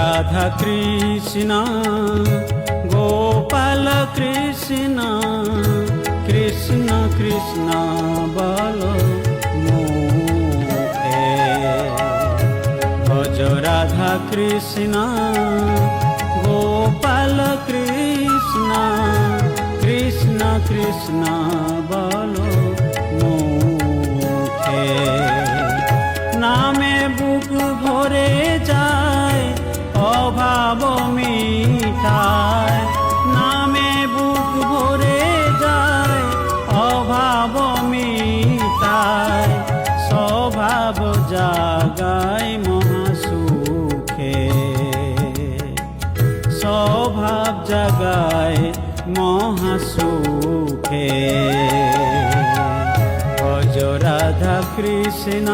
রাধা কৃষ্ণ গোপাল কৃষ্ণ কৃষ্ণ কৃষ্ণ বল মুখে ভজ রাধা কৃষ্ণ গোপাল কৃষ্ণ কৃষ্ণ কৃষ্ণ বল মুখে নামে বুক ভরে যায় অভাব মিটায় নামে বুক ভরে যায় অভাব মিটায় স্বভাব জাগায় মহাসুখে স্বভাব জাগায় মহাসুখে ভজ রাধা কৃষ্ণ